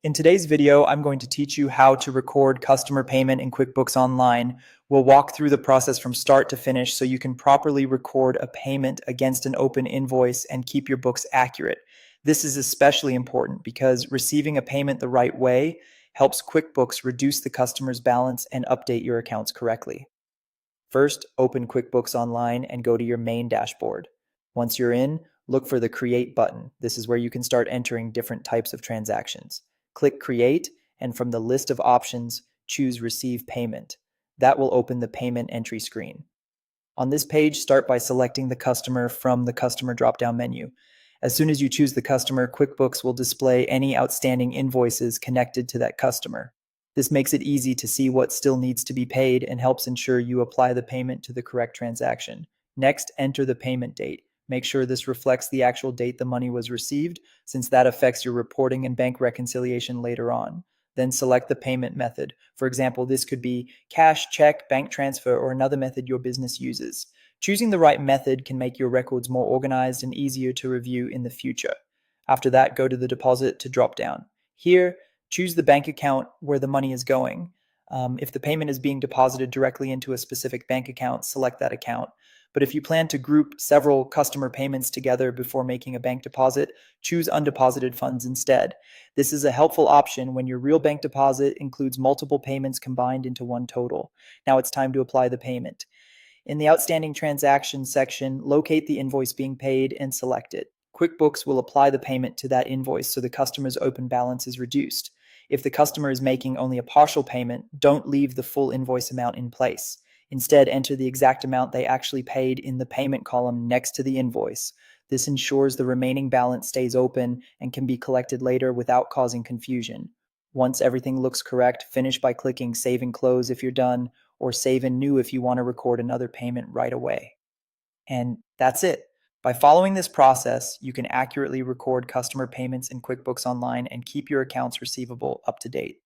In today's video, I'm going to teach you how to record customer payment in QuickBooks Online. We'll walk through the process from start to finish so you can properly record a payment against an open invoice and keep your books accurate. This is especially important because receiving a payment the right way helps QuickBooks reduce the customer's balance and update your accounts correctly. First, open QuickBooks Online and go to your main dashboard. Once you're in, look for the Create button. This is where you can start entering different types of transactions. Click Create, and from the list of options, choose Receive Payment. That will open the payment entry screen. On this page, start by selecting the customer from the Customer drop-down menu. As soon as you choose the customer, QuickBooks will display any outstanding invoices connected to that customer. This makes it easy to see what still needs to be paid and helps ensure you apply the payment to the correct transaction. Next, enter the payment date. Make sure this reflects the actual date the money was received, since that affects your reporting and bank reconciliation later on. Then select the payment method. For example, this could be cash, check, bank transfer, or another method your business uses. Choosing the right method can make your records more organized and easier to review in the future. After that, go to the deposit to drop down. Here, choose the bank account where the money is going. If the payment is being deposited directly into a specific bank account, select that account. But if you plan to group several customer payments together before making a bank deposit, choose undeposited funds instead. This is a helpful option when your real bank deposit includes multiple payments combined into one total. Now it's time to apply the payment. In the outstanding transactions section, locate the invoice being paid and select it. QuickBooks will apply the payment to that invoice so the customer's open balance is reduced. If the customer is making only a partial payment, don't leave the full invoice amount in place. Instead, enter the exact amount they actually paid in the payment column next to the invoice. This ensures the remaining balance stays open and can be collected later without causing confusion. Once everything looks correct, finish by clicking Save and Close if you're done, or Save and New if you want to record another payment right away. And that's it. By following this process, you can accurately record customer payments in QuickBooks Online and keep your accounts receivable up to date.